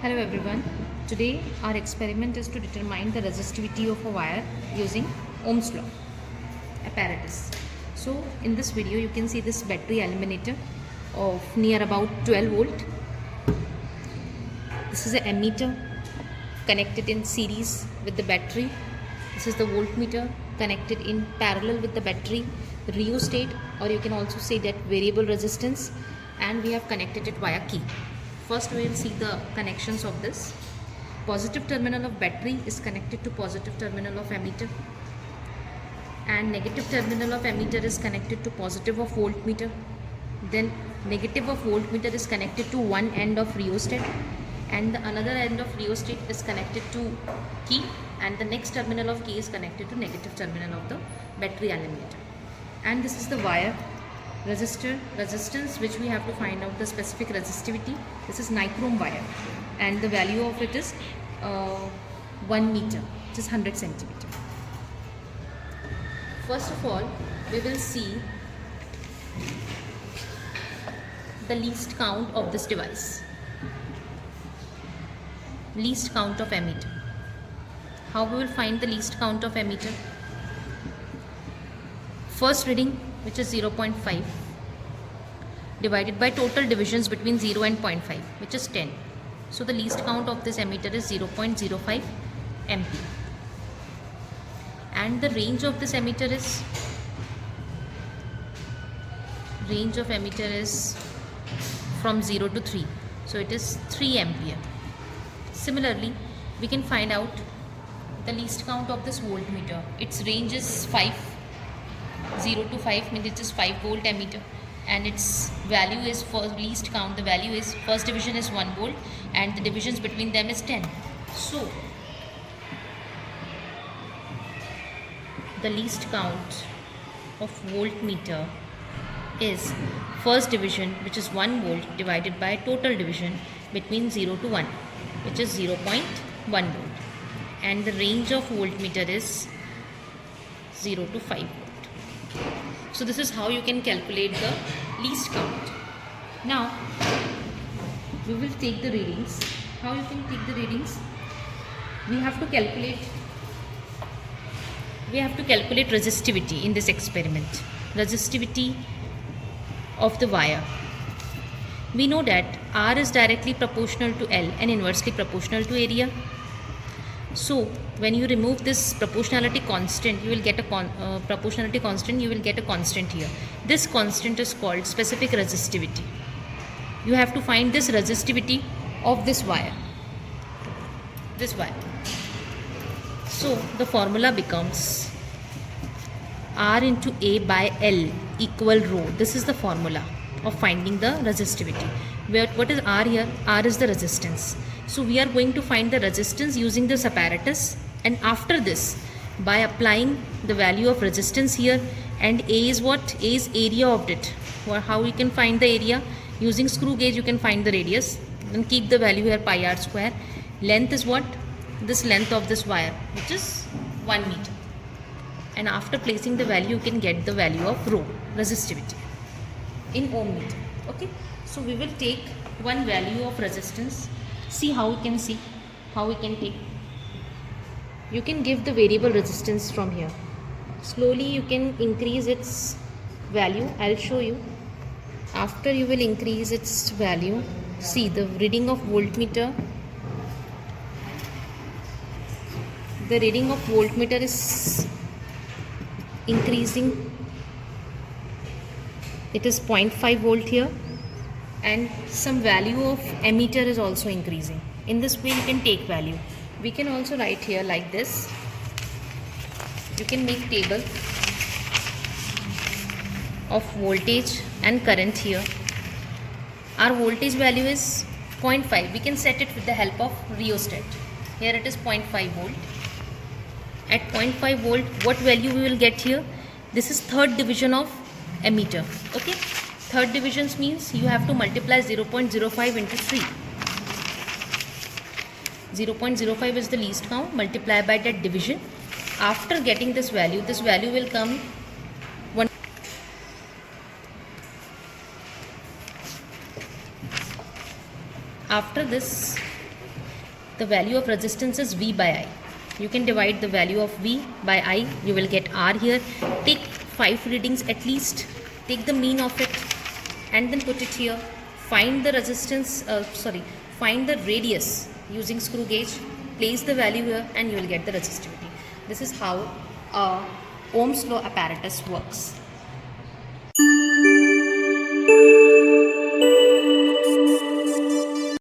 Hello everyone. Today our experiment is to determine the resistivity of a wire using Ohm's law apparatus. So in this video you can see this battery eliminator of near about 12 volt. This is an ammeter connected in series with the battery. This is the voltmeter connected in parallel with the battery, rheostat, or you can also say that variable resistance, and we have connected it via key. First we will see the connections of this. Positive terminal of battery is connected to positive terminal of ammeter, and negative terminal of ammeter is connected to positive of voltmeter. Then negative of voltmeter is connected to one end of rheostat, and the another end of rheostat is connected to key, and the next terminal of key is connected to negative terminal of the battery eliminator. And this is the wire resistance which we have to find out the specific resistivity. This is nichrome wire and the value of it is 1 meter, which is 100 centimeter. First of all, we will see the least count of this device, least count of ammeter. How we will find the least count of ammeter? First reading, which is 0.5, divided by total divisions between 0 and 0.5, which is 10. So the least count of this ammeter is 0.05 ampere. And the range of this ammeter is from 0 to 3. So it is 3 ampere. Similarly, we can find out the least count of this voltmeter. Its range is 5. 0 to 5 means it is 5 volt ammeter, and its value is, for least count, the value is, first division is 1 volt and the divisions between them is 10. So the least count of voltmeter is first division, which is 1 volt, divided by total division between 0 to 1, which is 0.1 volt, and the range of voltmeter is 0 to 5 volt. So this is how you can calculate the least count. Now we will take the readings. How you can take the readings? We have to calculate resistivity in this experiment. Resistivity of the wire. We know that R is directly proportional to L and inversely proportional to area. So when you remove this proportionality constant, you will get a constant here. This constant is called specific resistivity. You have to find this resistivity of this wire. So the formula becomes R into A by L equal rho. This is the formula of finding the resistivity. What is R here? R is the resistance. So we are going to find the resistance using this apparatus, and after this, by applying the value of resistance here, and A is what? A is area of it. Or how you can find the area? Using screw gauge you can find the radius, and keep the value here pi r square. Length is what? This length of this wire, which is 1 meter. And after placing the value, you can get the value of rho, resistivity, in ohm meter. Okay, so we will take one value of resistance. See how we can take. You can give the variable resistance from here. Slowly you can increase its value. I'll show you. After you will increase its value, see the reading of voltmeter. The reading of voltmeter is increasing. It is 0.5 volt here, and some value of ammeter is also increasing. In this way you can take value. We can also write here like this. You can make table of voltage and current here. Our voltage value is 0.5. We can set it with the help of rheostat. Here it is 0.5 volt. At 0.5 volt, what value we will get here? This is third division of ammeter. Okay, third divisions means you have to multiply 0.05 into 3. 0.05 is the least count, multiply by that division. After getting this value will come 1. After this the value of resistance is V by I. You can divide the value of V by I, you will get R here. Take 5 readings at least, take the mean of it and then put it here. Find the resistance, find the radius using screw gauge, place the value here and you will get the resistivity. This is how Ohm's law apparatus works.